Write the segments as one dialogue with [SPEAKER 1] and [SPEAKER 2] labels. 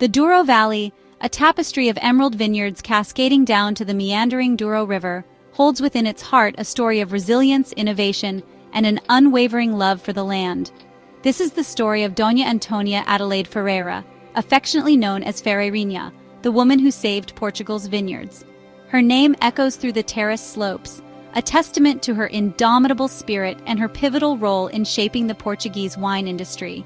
[SPEAKER 1] The Douro Valley, a tapestry of emerald vineyards cascading down to the meandering Douro River, holds within its heart a story of resilience, innovation, and an unwavering love for the land. This is the story of Dona Antónia Adelaide Ferreira, affectionately known as Ferreirinha, the woman who saved Portugal's vineyards. Her name echoes through the terraced slopes, a testament to her indomitable spirit and her pivotal role in shaping the Portuguese wine industry.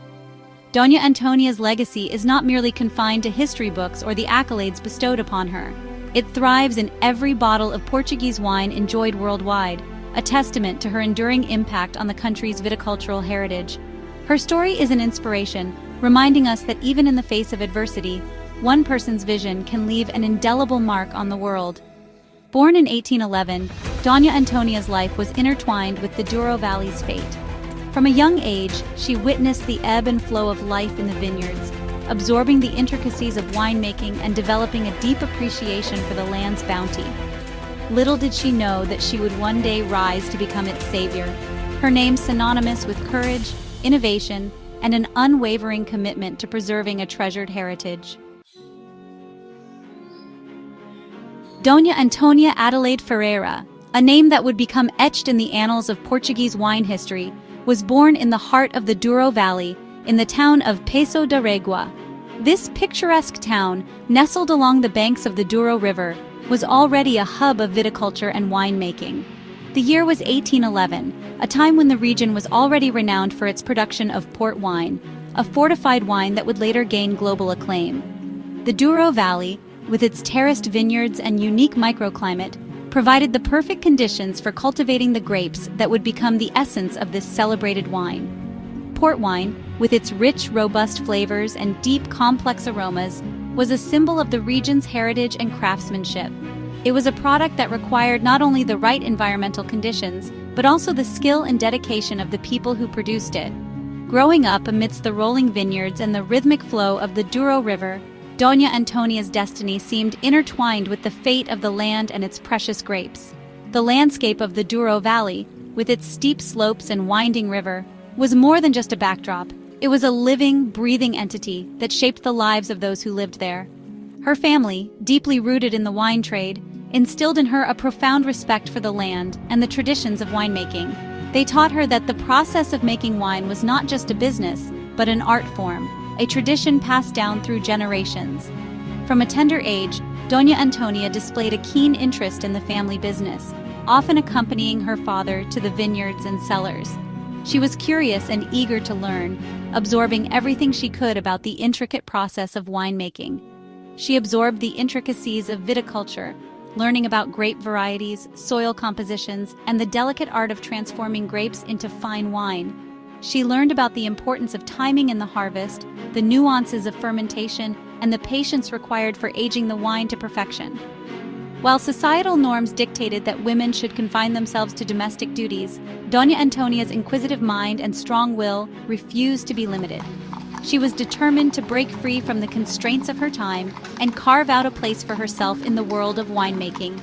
[SPEAKER 1] Dona Antónia's legacy is not merely confined to history books or the accolades bestowed upon her. It thrives in every bottle of Portuguese wine enjoyed worldwide, a testament to her enduring impact on the country's viticultural heritage. Her story is an inspiration, reminding us that even in the face of adversity, one person's vision can leave an indelible mark on the world. Born in 1811, Dona Antónia's life was intertwined with the Douro Valley's fate. From a young age, she witnessed the ebb and flow of life in the vineyards, absorbing the intricacies of winemaking and developing a deep appreciation for the land's bounty. Little did she know that she would one day rise to become its savior, her name synonymous with courage, innovation, and an unwavering commitment to preserving a treasured heritage. Dona Antónia Adelaide Ferreira, a name that would become etched in the annals of Portuguese wine history, was born in the heart of the Douro Valley, in the town of Paço da Régua. This picturesque town, nestled along the banks of the Douro River, was already a hub of viticulture and winemaking. The year was 1811, a time when the region was already renowned for its production of port wine, a fortified wine that would later gain global acclaim. The Douro Valley, with its terraced vineyards and unique microclimate, provided the perfect conditions for cultivating the grapes that would become the essence of this celebrated wine. Port wine, with its rich, robust flavors and deep, complex aromas, was a symbol of the region's heritage and craftsmanship. It was a product that required not only the right environmental conditions, but also the skill and dedication of the people who produced it. Growing up amidst the rolling vineyards and the rhythmic flow of the Douro River, Dona Antónia's destiny seemed intertwined with the fate of the land and its precious grapes. The landscape of the Douro Valley, with its steep slopes and winding river, was more than just a backdrop. It was a living, breathing entity that shaped the lives of those who lived there. Her family, deeply rooted in the wine trade, instilled in her a profound respect for the land and the traditions of winemaking. They taught her that the process of making wine was not just a business, but an art form, a tradition passed down through generations. From a tender age, Dona Antónia displayed a keen interest in the family business, often accompanying her father to the vineyards and cellars. She was curious and eager to learn, absorbing everything she could about the intricate process of winemaking. She absorbed the intricacies of viticulture, learning about grape varieties, soil compositions, and the delicate art of transforming grapes into fine wine. She learned about the importance of timing in the harvest, the nuances of fermentation, and the patience required for aging the wine to perfection. While societal norms dictated that women should confine themselves to domestic duties, Dona Antónia's inquisitive mind and strong will refused to be limited. She was determined to break free from the constraints of her time and carve out a place for herself in the world of winemaking.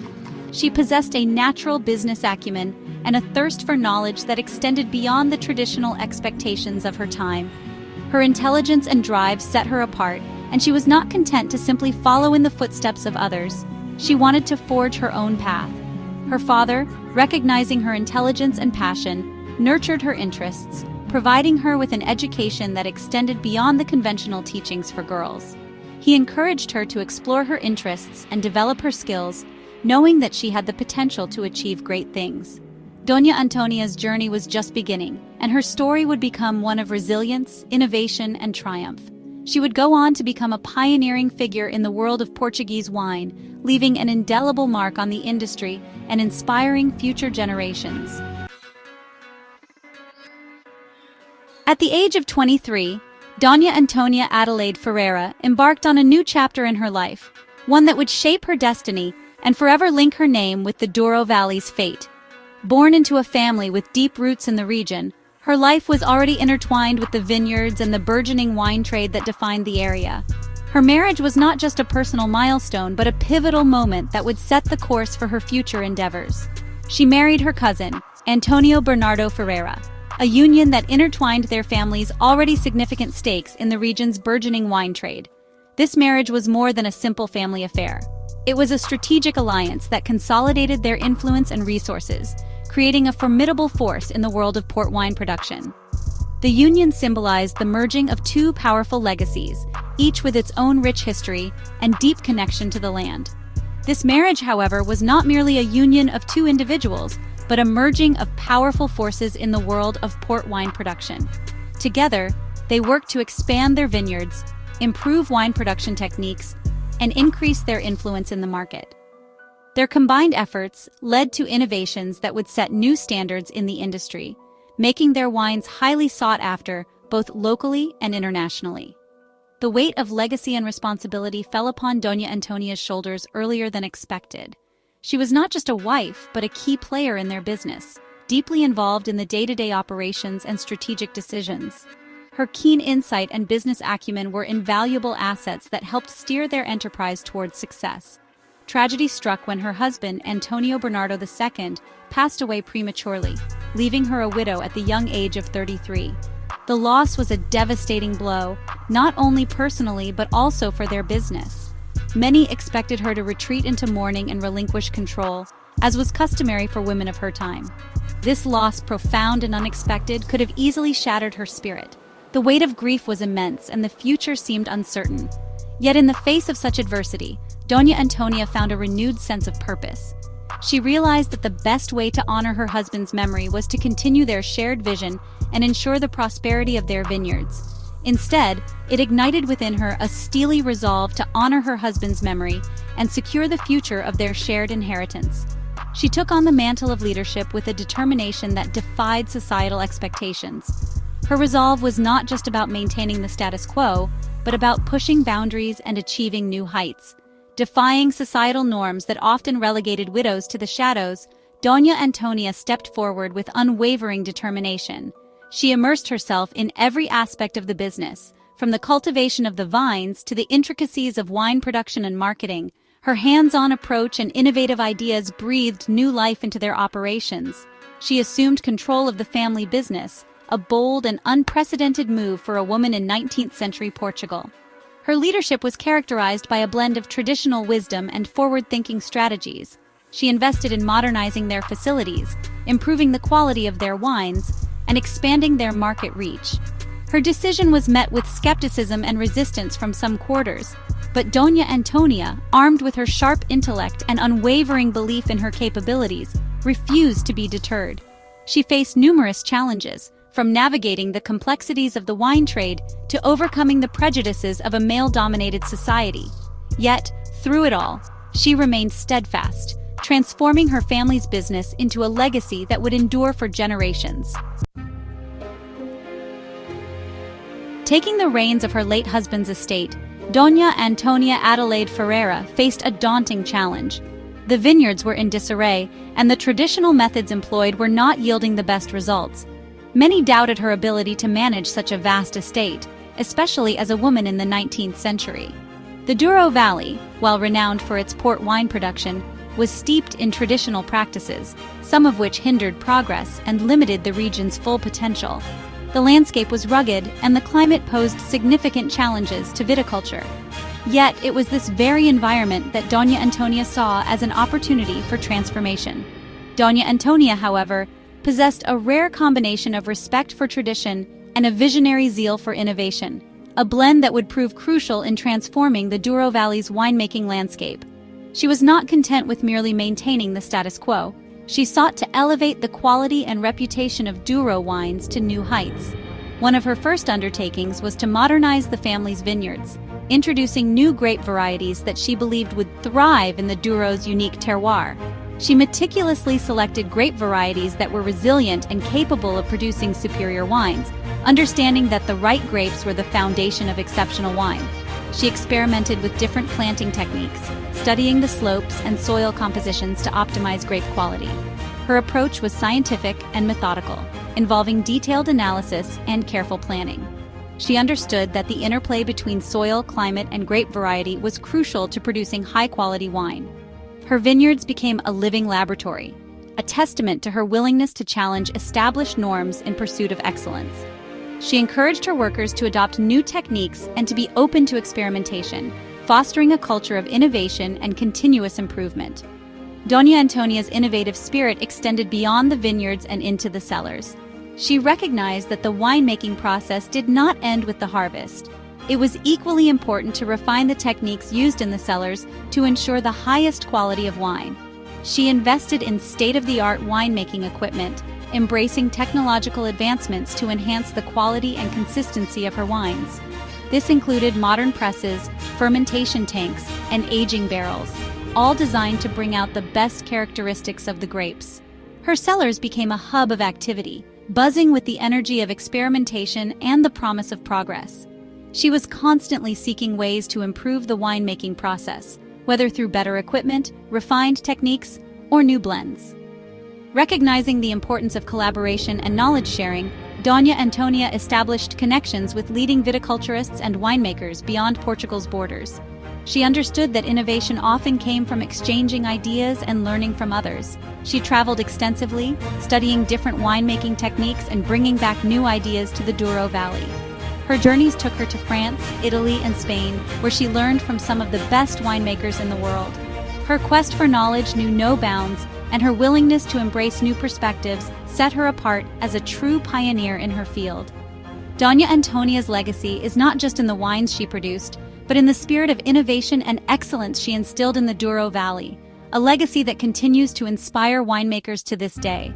[SPEAKER 1] She possessed a natural business acumen and a thirst for knowledge that extended beyond the traditional expectations of her time. Her intelligence and drive set her apart, and she was not content to simply follow in the footsteps of others. She wanted to forge her own path. Her father, recognizing her intelligence and passion, nurtured her interests, providing her with an education that extended beyond the conventional teachings for girls. He encouraged her to explore her interests and develop her skills, knowing that she had the potential to achieve great things. Dona Antónia's journey was just beginning, and her story would become one of resilience, innovation, and triumph. She would go on to become a pioneering figure in the world of Portuguese wine, leaving an indelible mark on the industry and inspiring future generations. At the age of 23, Dona Antónia Adelaide Ferreira embarked on a new chapter in her life, one that would shape her destiny and forever link her name with the Douro Valley's fate. Born into a family with deep roots in the region, her life was already intertwined with the vineyards and the burgeoning wine trade that defined the area. Her marriage was not just a personal milestone, but a pivotal moment that would set the course for her future endeavors. She married her cousin, Antonio Bernardo Ferreira, a union that intertwined their families' already significant stakes in the region's burgeoning wine trade. This marriage was more than a simple family affair. It was a strategic alliance that consolidated their influence and resources, creating a formidable force in the world of port wine production. The union symbolized the merging of two powerful legacies, each with its own rich history and deep connection to the land. This marriage, however, was not merely a union of two individuals, but a merging of powerful forces in the world of port wine production. Together, they worked to expand their vineyards, improve wine production techniques, and increase their influence in the market. Their combined efforts led to innovations that would set new standards in the industry, making their wines highly sought after both locally and internationally. The weight of legacy and responsibility fell upon Dona Antonia's shoulders earlier than expected. She was not just a wife, but a key player in their business, deeply involved in the day-to-day operations and strategic decisions. Her keen insight and business acumen were invaluable assets that helped steer their enterprise towards success. Tragedy struck when her husband, Antonio Bernardo II, passed away prematurely, leaving her a widow at the young age of 33. The loss was a devastating blow, not only personally but also for their business. Many expected her to retreat into mourning and relinquish control, as was customary for women of her time. This loss, profound and unexpected, could have easily shattered her spirit. The weight of grief was immense and the future seemed uncertain. Yet in the face of such adversity, Dona Antonia found a renewed sense of purpose. She realized that the best way to honor her husband's memory was to continue their shared vision and ensure the prosperity of their vineyards. Instead, it ignited within her a steely resolve to honor her husband's memory and secure the future of their shared inheritance. She took on the mantle of leadership with a determination that defied societal expectations. Her resolve was not just about maintaining the status quo, but about pushing boundaries and achieving new heights. Defying societal norms that often relegated widows to the shadows, Dona Antonia stepped forward with unwavering determination. She immersed herself in every aspect of the business, from the cultivation of the vines to the intricacies of wine production and marketing. Her hands-on approach and innovative ideas breathed new life into their operations. She assumed control of the family business, a bold and unprecedented move for a woman in 19th-century Portugal. Her leadership was characterized by a blend of traditional wisdom and forward-thinking strategies. She invested in modernizing their facilities, improving the quality of their wines, and expanding their market reach. Her decision was met with skepticism and resistance from some quarters, but Dona Antonia, armed with her sharp intellect and unwavering belief in her capabilities, refused to be deterred. She faced numerous challenges, from navigating the complexities of the wine trade to overcoming the prejudices of a male-dominated society. Yet, through it all, she remained steadfast, transforming her family's business into a legacy that would endure for generations. Taking the reins of her late husband's estate, Dona Antónia Adelaide Ferreira faced a daunting challenge. The vineyards were in disarray, and the traditional methods employed were not yielding the best results. Many doubted her ability to manage such a vast estate, especially as a woman in the 19th century. The Douro Valley, while renowned for its port wine production, was steeped in traditional practices, some of which hindered progress and limited the region's full potential. The landscape was rugged, and the climate posed significant challenges to viticulture. Yet it was this very environment that Dona Antonia saw as an opportunity for transformation. Dona Antonia, however, possessed a rare combination of respect for tradition and a visionary zeal for innovation, a blend that would prove crucial in transforming the Douro Valley's winemaking landscape. She was not content with merely maintaining the status quo. She sought to elevate the quality and reputation of Douro wines to new heights. One of her first undertakings was to modernize the family's vineyards, introducing new grape varieties that she believed would thrive in the Douro's unique terroir. She meticulously selected grape varieties that were resilient and capable of producing superior wines, understanding that the right grapes were the foundation of exceptional wine. She experimented with different planting techniques, studying the slopes and soil compositions to optimize grape quality. Her approach was scientific and methodical, involving detailed analysis and careful planning. She understood that the interplay between soil, climate, and grape variety was crucial to producing high-quality wine. Her vineyards became a living laboratory, a testament to her willingness to challenge established norms in pursuit of excellence. She encouraged her workers to adopt new techniques and to be open to experimentation, fostering a culture of innovation and continuous improvement. Dona Antonia's innovative spirit extended beyond the vineyards and into the cellars. She recognized that the winemaking process did not end with the harvest. It was equally important to refine the techniques used in the cellars to ensure the highest quality of wine. She invested in state-of-the-art winemaking equipment, embracing technological advancements to enhance the quality and consistency of her wines. This included modern presses, fermentation tanks, and aging barrels, all designed to bring out the best characteristics of the grapes. Her cellars became a hub of activity, buzzing with the energy of experimentation and the promise of progress. She was constantly seeking ways to improve the winemaking process, whether through better equipment, refined techniques, or new blends. Recognizing the importance of collaboration and knowledge sharing, Dona Antónia established connections with leading viticulturists and winemakers beyond Portugal's borders. She understood that innovation often came from exchanging ideas and learning from others. She traveled extensively, studying different winemaking techniques and bringing back new ideas to the Douro Valley. Her journeys took her to France, Italy, and Spain, where she learned from some of the best winemakers in the world. Her quest for knowledge knew no bounds, and her willingness to embrace new perspectives set her apart as a true pioneer in her field. Dona Antónia's legacy is not just in the wines she produced, but in the spirit of innovation and excellence she instilled in the Douro Valley, a legacy that continues to inspire winemakers to this day.